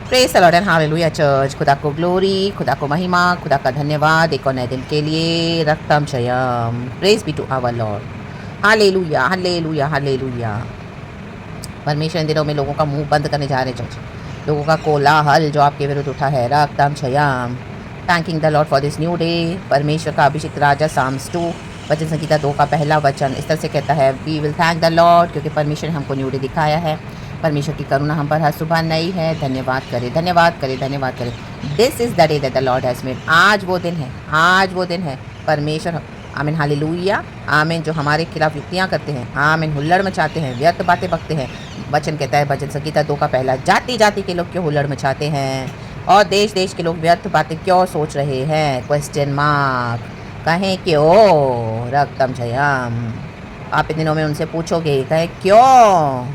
Praise the Lord and hallelujah church. खुदा को glory, खुदा को महिमा, खुदा का धन्यवाद एक और नए दिन के लिए। रक्तम जयम, praise be to our lord. Hallelujah hallelujah hallelujah. परमेश्वर इन दिनों में लोगों का मुंह बंद करने जा रहे हैं चर्च। लोगों का कोलाहल जो आपके विरुद्ध उठा है, रक्तम जयम। Thanking the lord for this new day. परमेश्वर का अभिषिक्त राजा साम्स 2 वचन संहिता 2 का पहला वचन इस तरह से कहता है, we will thank the Lord, क्योंकि परमेश्वर ने हमको न्यू डे दिखाया है। परमेश्वर की करुणा हम पर हर सुबह नई है। धन्यवाद करें धन्यवाद करें धन्यवाद करें। This is the day that the Lord has made. आज वो दिन है, आज वो दिन है। परमेश्वर आमीन हालेलुया आमीन जो हमारे खिलाफ युक्तियाँ करते हैं, आमीन हुल्लड़ मचाते हैं, व्यर्थ बातें बकते हैं। वचन कहता है भजन संहिता 2 का पहला, जाति जाति के लोग क्यों हुल्लड़ मचाते हैं और देश देश के लोग व्यर्थ बातें क्यों सोच रहे हैं, क्वेश्चन मार्क। कहें क्यों, रक्तम जयम। आप इन दिनों में उनसे पूछोगे, कहें क्यों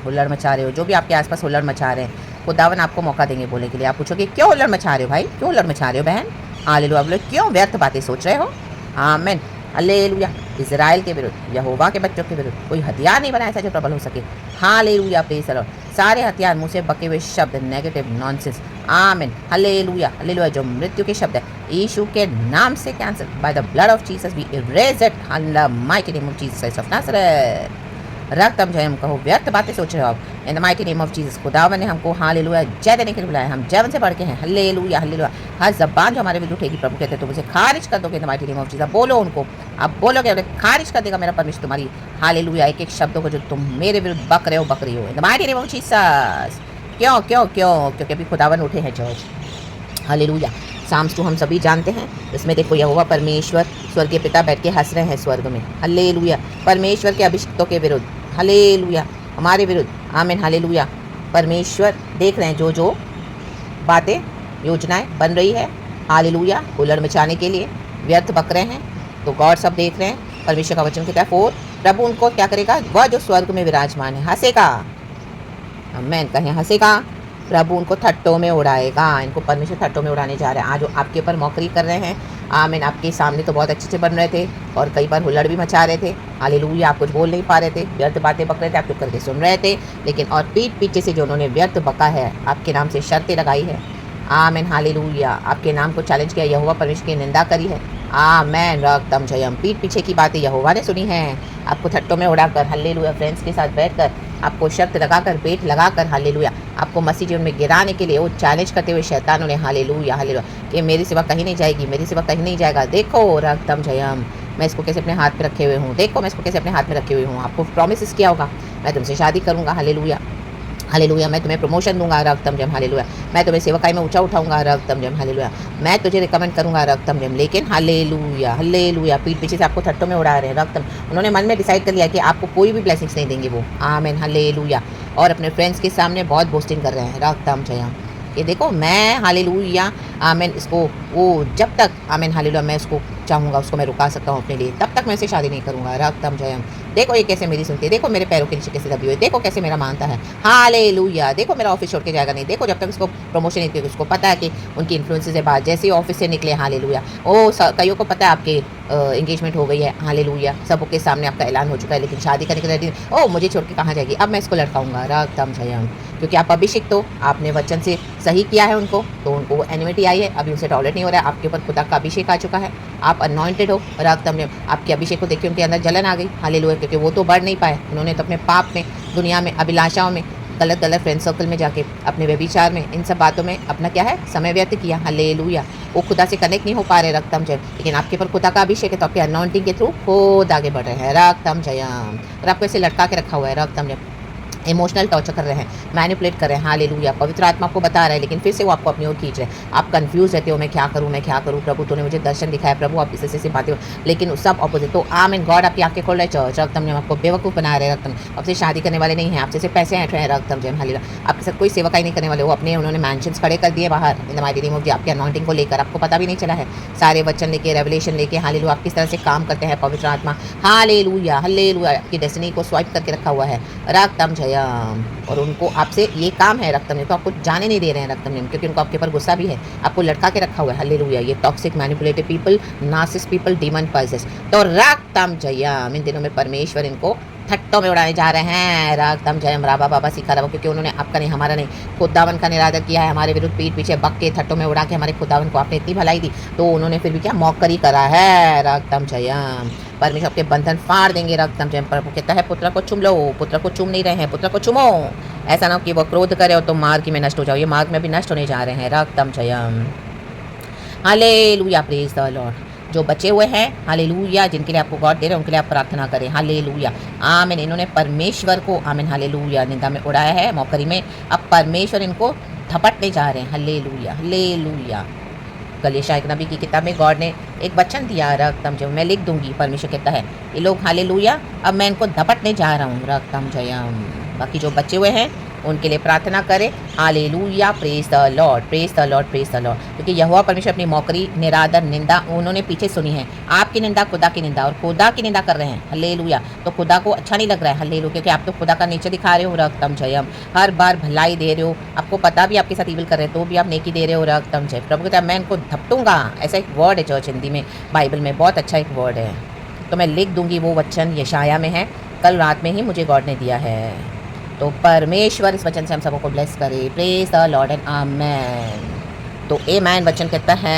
हुल्लड़ मचा रहे हो। जो भी आपके आसपास हुल्लड़ मचा रहे हैं, खुदावन आपको मौका देंगे बोलने के लिए। आप पूछोगे क्यों हुल्लड़ मचा रहे हो भाई, क्यों हुल्लड़ मचा रहे हो बहन। हालेलुया। आप लोग क्यों व्यर्थ बातें सोच रहे हो। आमीन हालेलुया। इज़राइल के विरुद्ध, यहोवा के बच्चों के विरुद्ध कोई हथियार नहीं बना ऐसा जो प्रबल हो सके। Hallelujah praise the lord. सारे हथियार मुँह से बके हुए शब्द, negative nonsense, amen hallelujah hallelujah, जो मृत्यु के शब्द है, यीशु के नाम से cancel by the blood of Jesus we erase it in the mighty name of Jesus of Nazareth. रक्तम जयम कहो, व्यर्थ बातें सोच रहे हो आप। In the mighty name of Jesus, खुदावन ने हमको हालेलुया जय देने के लिए बुलाया। हम जयवन से बढ़ के हैं। Hallelujah hallelujah. हर जबान जो हमारे विरुद्ध उठेगी, प्रभु कहते हैं तो मुझे खारिज कर दोगे इन the mighty name of Jesus. बोलो उनको, आप बोलोगे, खारिज कर देगा मेरा परमेश्वर तुम्हारी हालेलुया एक एक शब्दों को जो तुम मेरे विरुद्ध बक रहे हो, बक रही हो। इन the mighty name of Jesus. क्यों क्यों क्यों, क्योंकि अभी खुदावन उठे हैं चर्च। हालेलुया। साम्स 2 हम सभी जानते हैं। इसमें देखो यहोवा परमेश्वर स्वर्गीय पिता बैठ के हंस रहे हैं स्वर्ग में। हालेलुया। परमेश्वर के अभिषिक्तों के विरुद्ध, हालेलुया, हमारे विरुद्ध, आमीन हालेलुया। परमेश्वर देख रहे हैं जो जो बातें, योजनाएं बन रही है, हालेलुया, हुल्लड़ मचाने के लिए, व्यर्थ बक रहे हैं, तो गॉड सब देख रहे हैं। परमेश्वर का वचन कहता है 4, प्रभु उनको क्या करेगा, वह जो स्वर्ग में विराजमान है हंसेगा। आमीन। कहें हंसेगा। प्रभु उनको थट्टों में उड़ाएगा। इनको परमेश्वर थट्टों में उड़ाने जा रहे हैं। आज वो आपके ऊपर मौकरी कर रहे हैं, आमीन। आपके सामने तो बहुत अच्छे से बन रहे थे और कई बार हुल्लड़ भी मचा रहे थे। हालेलुया। आप कुछ बोल नहीं पा रहे थे, व्यर्थ बातें बक रहे थे, आप चुप करके सुन रहे थे। लेकिन और पीठ पीछे से जो उन्होंने व्यर्थ बका है, आपके नाम से शर्तें लगाई है, आमीन हालेलुया, आपके नाम को चैलेंज किया, यहोवा परमेश्वर की निंदा करी है, आमीन। रक्तम जयम। पीठ पीछे की बातें यहोवा ने सुनी हैं, आपको थट्टों में उड़ाकर, हालेलुया, फ्रेंड्स के साथ बैठकर, आपको शर्त लगाकर, पेट लगाकर, हालेलुया, आपको मसीह जीवन में गिराने के लिए वो चैलेंज करते हुए शैतानों ने, हालेलुया हालेलुया, कि मेरी सिवा कहीं नहीं जाएगी, मेरी सिवा कहीं नहीं जाएगा। देखो रक्तम जयम, मैं इसको कैसे अपने हाथ में रखे हुए हूँ, देखो मैं इसको कैसे अपने हाथ में रखे हुए हूँ। आपको प्रॉमिस किया होगा, मैं तुमसे शादी करूँगा, हालेलुया हालेलुया, मैं तुम्हें प्रमोशन दूंगा, रक्तम जयम हालेलुया, मैं तुम्हें सेवकाई में ऊंचा उठाऊंगा, रक्तम जयम हालेलुया, मैं तुझे रिकमेंड करूंगा, रक्तम जयम। लेकिन हालेलुया हालेलुया, पीठ पीछे से आपको थट्टों में उड़ा रहे हैं, रक्तम। उन्होंने मन में डिसाइड कर लिया कि आपको कोई भी ब्लेसिंग्स नहीं देंगे वो, आमीन हालेलुया। और अपने फ्रेंड्स के सामने बहुत बोस्टिंग कर रहे हैं, रक्तम जयम, ये देखो मैं हालेलुया आमीन, इसको वो जब तक, आमीन हालेलुया, मैं उसको चाहूँगा उसको मैं रुका सकता हूँ अपने लिए, तब तक मैं इसे शादी नहीं करूँगा, रक्तम जयम। देखो ये कैसे मेरी सुनती है, देखो मेरे पैरों के नीचे कैसे दबी हुई है, देखो कैसे मेरा मानता है, हालेलुया। देखो मेरा ऑफिस छोड़ के जाएगा नहीं, देखो जब तक इसको प्रमोशन नहीं देगी, उसको पता है कि उनकी इन्फ्लुएंसेस है बात, जैसे ही ऑफिस से निकले, हालेलुया, ओ कईयों को पता है आपके एंगेजमेंट हो गई है, हालेलुया, सबके सामने आपका ऐलान हो चुका है, लेकिन शादी करने के रेडी, ओ मुझे छोड़ के कहाँ जाएगी, अब मैं इसको लड़काऊंगा, रक्तम जयम। क्योंकि आप अभिषिक्त हो, आपने वचन से सही किया है उनको, तो उनको वो एनिमिटी आई है, अभी उनसे टॉलरेट नहीं हो रहा है, आपके ऊपर खुदा का अभिषेक आ चुका है, आप अनॉइंटेड हो, रक्तम जयम। आपके अभिषेक को देखिए उनके अंदर जलन आ गई, हालेलुया, क्योंकि वो तो बढ़ नहीं पाए, उन्होंने तो अपने पाप में, दुनिया में, अभिलाषाओं में, गलत गलत फ्रेंड सर्कल में जाके, अपने व्यभिचार में, इन सब बातों में अपना क्या है समय व्यर्थ किया, हालेलुया। वो खुदा से कनेक्ट नहीं हो पा रहे, रक्तम जयम। लेकिन आपके ऊपर खुदा का अभिषेक है, तो आपके अनॉइंटिंग के थ्रू खुद आगे बढ़ रहे हैं, रक्तम जयम। और आपको ऐसे लटका के रखा हुआ है, रक्तम जयम, इमोशनल टॉर्चर कर रहे हैं, मैनिपुलेट कर रहे हैं, हालेलुया। पवित्र आत्मा आपको बता रहा है, लेकिन फिर से वो आपको अपनी ओर खींच रहे हैं। आप कंफ्यूज रहते हो, मैं क्या करूँ, मैं क्या करूँ, प्रभु तूने मुझे दर्शन दिखाया, प्रभु आप इस ऐसी बातें हो, लेकिन सब ऑपोजिट। तो आमीन, गॉड आपकी आंखें खोल रहे हैं चर्च, रक्तम जयम, आपको बेवकूफ़ बना रहे हैं, रक्तम। आपसे शादी करने वाले नहीं हैं, आपसे सिर्फ पैसे ऐंठ रहे हैं, रक्तम जयम हालेलुया। आपके साथ कोई सेवकाई नहीं करने वाले, वो अपने उन्होंने मैंशंस खड़े कर दिए बाहर, इन the mighty name of Jesus, आपके अनॉइंटिंग को लेकर आपको पता भी नहीं चला है, सारे वचन लेके, रेवलेशन लेके, हालेलुया, आप किस तरह से काम करते हैं पवित्र आत्मा, हालेलुया हालेलुया, आपकी डेस्टिनी को स्वाइप करके रखा हुआ है, रक्तम जयम। और उनको आपसे ये काम है, रक्तम जयम, तो आपको जाने नहीं दे रहे हैं, रक्तम जयम, क्योंकि उनको आपके ऊपर गुस्सा भी है, आपको लटका के रखा हुआ है, हालेलुया। ये toxic manipulative people, narcissist people, demon possesses, तो रक्तम जयम, इन दिनों में परमेश्वर इनको ठट्टों में उड़ाए जा रहे हैं। रक्तम जयम राबा बाबा सिखा रहा, क्योंकि उन्होंने आपका नहीं हमारा नहीं खुदावन का निरादर किया है, हमारे विरुद्ध पीठ पीछे बक के ठट्टों में उड़ा के हमारे खुदावन को आपने इतनी भलाई दी, तो उन्होंने फिर भी क्या मौकरी करा है। रक्तम जयम परमेश्वर आपके बंधन फाड़ देंगे। रक्तम जयम प्रभु कहता है पुत्र को चुम लो, पुत्र को चुम नहीं रहे हैं, पुत्र को चुमो। ऐसा ना हो कि वो क्रोध करे और तुम मार्ग में नष्ट हो जाओ, ये मार्ग में भी नष्ट होने जा रहे हैं। रक्तम Jayam hallelujah, praise the Lord. जो बचे हुए हैं हालेलुया, जिनके लिए आपको गॉड दे रहे हैं उनके लिए आप प्रार्थना करें। हालेलुया आमीन। इन्होंने परमेश्वर को आमीन हालेलुया निंदा में उड़ाया है, मौकरी में। अब परमेश्वर इनको थपटने जा रहे हैं। Hallelujah hallelujah. कल यशायाह नबी की किताब में गॉड ने एक वचन दिया, रक्तम जयम मैं लिख दूंगी। परमेश्वर कहता है ये लोग हालेलुया अब मैं इनको धपटने जा रहा हूँ। रक्तम जयम। बाकी जो बचे हुए हैं उनके लिए प्रार्थना करें। Hallelujah, praise the Lord, praise the Lord, praise the Lord. क्योंकि यहोवा परमेश्वर अपनी मौकरी निरादर निंदा उन्होंने पीछे सुनी है। आपकी निंदा खुदा की निंदा, और खुदा की निंदा कर रहे हैं। हालेलुया। तो खुदा को अच्छा नहीं लग रहा है। हालेलुया, क्योंकि आप तो खुदा का नेचर दिखा रहे हो। रक्तम जयम हर बार भलाई दे रहे हो, आपको पता भी आपके साथ ईविल कर रहे हैं तो भी आप नेकी दे रहे हो। रक्तम जय प्रभु कहता है मैं इनको धपटूंगा। ऐसा एक वर्ड है चर्च हिंदी में, बाइबल में बहुत अच्छा एक वर्ड है, तो मैं लिख दूंगी। वो वचन यशायाह में है, कल रात में ही मुझे गॉड ने दिया है। तो परमेश्वर इस वचन से हम सबको ब्लेस करे। प्रेज द लॉर्ड एंड आमेन। तो आमेन वचन कहता है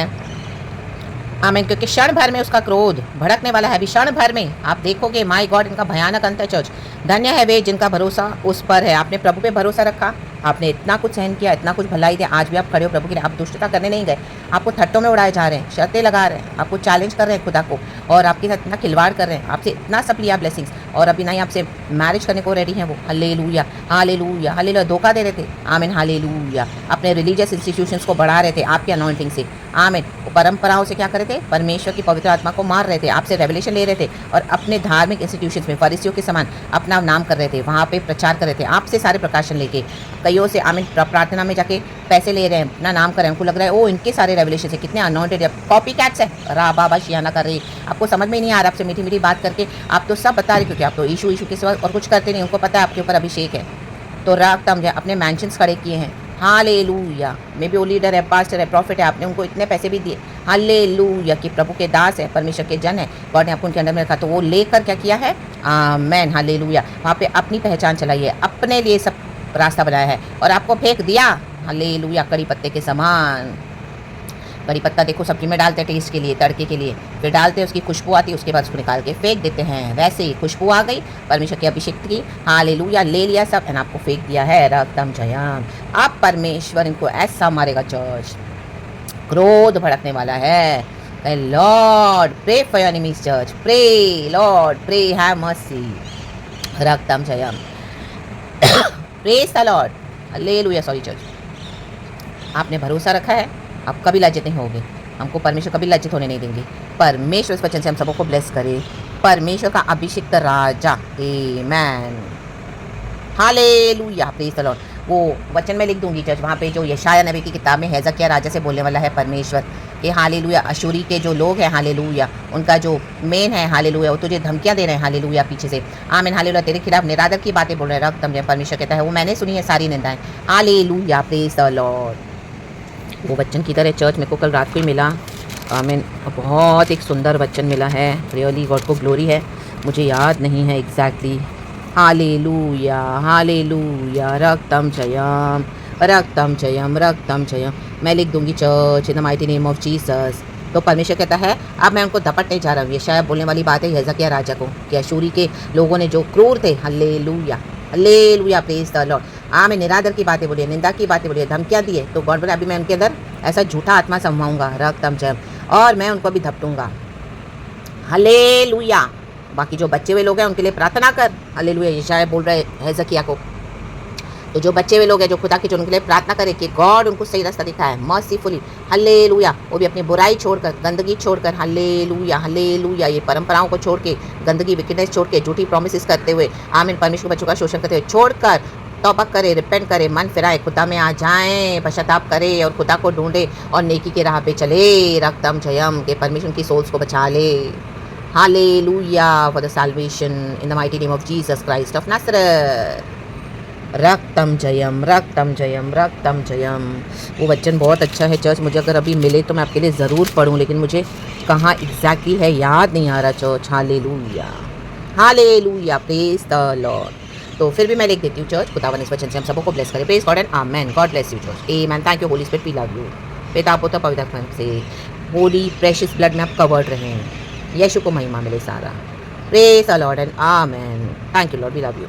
आमेन, क्योंकि क्षण भर में उसका क्रोध भड़कने वाला है। अभी क्षण भर में आप देखोगे माय गॉड इनका भयानक अंत है। चर्च धन्य है वे जिनका भरोसा उस पर है। आपने प्रभु पे भरोसा रखा, आपने इतना कुछ सहन किया, इतना कुछ भलाई दिया, आज भी आप खड़े हो प्रभु के लिए। आप दुष्टता करने नहीं गए, आपको थट्टों में उड़ाए जा रहे हैं, शर्तें लगा रहे हैं, आपको चैलेंज कर रहे हैं खुदा को, और आपके साथ इतना खिलवाड़ कर रहे हैं, आपसे इतना सब लिया ब्लेसिंग्स, और अभी नहीं आपसे मैरिज करने को रेडी हैं वो। Hallelujah hallelujah hallelujah. धोखा दे रहे थे आमीन हालेलुया। अपने रिलीजियस इंस्टीट्यूशंस को बढ़ा रहे थे आपके अनॉइंटिंग से आमीन। परंपराओं से क्या कर रहे थे, परमेश्वर की पवित्र आत्मा को मार रहे थे, आपसे रेवलेशन ले रहे थे, और अपने धार्मिक इंस्टीट्यूशंस में फरीसियों के समान अपना नाम कर रहे थे, वहाँ पे प्रचार कर रहे थे, आपसे सारे प्रकाशन लेके कईयों से आमीन प्रार्थना में जाके पैसे ले रहे हैं, अपना नाम कर रहे हैं। उनको लग रहा है ओ इनके सारे रेवलेशन है, कितने अनॉइंटेड कॉपी कैट्स है। रा बाबा शियाना कर रही, आपको समझ में ही नहीं आ रहा। आपसे मीठी मीठी बात करके आप तो सब बता रहे, क्योंकि आप तो इशू के सिवा और कुछ करते नहीं, उनको पता है आपके ऊपर अभिषेक है। तो रक्तम जो अपने मैंशंस खड़े किए हैं। हालेलुया। मे बी वो लीडर है, पास्टर है, प्रॉफिट है, आपने उनको इतने पैसे भी दिए। हालेलुया कि प्रभु के दास है, परमेश्वर के जन है, गॉड ने आपको उनके अंडर में रखा, तो वो लेकर क्या किया है आमेन हालेलुया। वहाँ पे अपनी पहचान चलाई है, अपने लिए सब रास्ता बनाया है, और आपको फेंक दिया हालेलुया कड़ी पत्ते के समान। कड़ी पत्ता देखो सब्जी में डालते हैं टेस्ट के लिए, तड़के के लिए, फिर डालते हैं, उसकी खुशबू आती है, उसके बाद उसको निकाल के फेंक देते हैं। वैसे ही खुशबू आ गई परमेश्वर की अभिषेक की, हालेलुया ले लिया सब, एंड आपको फेंक दिया है। रक्तम जयम। अब परमेश्वर इनको ऐसा मारेगा चर्च, क्रोध भड़कने वाला है। Lord pray for your enemies church, pray lord pray have mercy. रक्तम जयम। Praise the lord hallelujah. Sorry church, आपने भरोसा रखा है, आप कभी लज्जित नहीं होगे, हमको परमेश्वर कभी लज्जित होने नहीं देंगे। परमेश्वर इस वचन से हम सबको ब्लेस करे। परमेश्वर का अभिषिक्त राजा amen hallelujah. Praise the lord. वो वचन में लिख दूंगी चर्च, वहाँ पे जो यशायाह नबी की किताब में हेजकिय्याह राजा से बोलने वाला है परमेश्वर कि हालेलुया अशूरी के जो लोग हैं हालेलुया, उनका जो मेन है हालेलुया, वो तुझे धमकियाँ दे रहे हैं हालेलुया पीछे से आमीन हालेलुया, तेरे खिलाफ निरादर की बातें बोल रहे हैं। रक्तम जब परमेश्वर कहता है वो मैंने सुनी है सारी निंदाएं। Hallelujah praise the lord. वो वचन किधर है चर्च, मेरे को कल रात को ही मिला आमीन, बहुत एक सुंदर वचन मिला है, रियली गॉड को ग्लोरी है, मुझे याद नहीं है एग्जैक्टली। Hallelujah hallelujah. रक्तम जयम रक्तम जयम रक्तम जयम। मैं लिख दूंगी church in the mighty name of Jesus. तो परमेश्वर कहता है अब मैं उनको धपटने जा रहा हूँ। ये शायद बोलने वाली बात है हेजकिय्याह राजा को कि अशूरी के लोगों ने जो क्रूर थे hallelujah hallelujah praise the Lord आमीन, निरादर की बातें बोलिए, निंदा की बातें बोलिए, धमकियाँ दिए, तो गॉड बोले अभी मैं उनके अंदर ऐसा झूठा आत्मा समवाऊंगा रक्तम जयम, और मैं उनको अभी धपटूंगा। हालेलुया। बाकी जो बच्चे हुए लोग हैं उनके लिए प्रार्थना कर। हालेलुया। यशायाह बोल रहे हेजकिय्याह को, तो जो बच्चे हुए लोग हैं जो खुदा के, जो उनके लिए प्रार्थना करें कि गॉड उनको सही रास्ता दिखाए मर्सीफुली हालेलुया। वो भी अपनी बुराई छोड़कर, गंदगी छोड़कर हालेलुया हालेलुया, ये परंपराओं को छोड़ के, गंदगी विकेटनेस छोड़ के, झूठी प्रॉमिसेस करते हुए आमीन, परमेश्वर के बच्चों का शोषण करते हुए छोड़कर तौबा करे, रिपेंट करे, मन फिराए, खुदा में आ जाएं, पश्चाताप करे और खुदा को ढूंढे और नेकी के राह पे चले। रक्तम जयम के परमेश्वर की सोल्स को बचा ले। Hallelujah for the salvation in the mighty name of Jesus Christ of Nazareth. रक्तम जयम रक्तम जयम रक्तम जयम। वो वचन बहुत अच्छा है चर्च, मुझे अगर अभी मिले तो मैं आपके लिए ज़रूर पढ़ूँ, लेकिन मुझे कहाँ एग्जैक्टली है याद नहीं आ रहा church. Hallelujah hallelujah, praise the Lord. तो फिर भी मैं लिख देती हूँ चर्च, खुदावन इस वचन से हम सबको ब्लेस करे। Praise God and amen. God bless you church. Amen. Thank you Holy Spirit, we love you. पिता पुत्र पवित्र आत्मा से होली प्रेशियस ब्लड में आप कवर्ड रहें। यीशु को महिमा मिले सारा। Praise the Lord and amen. Thank you Lord, we love you.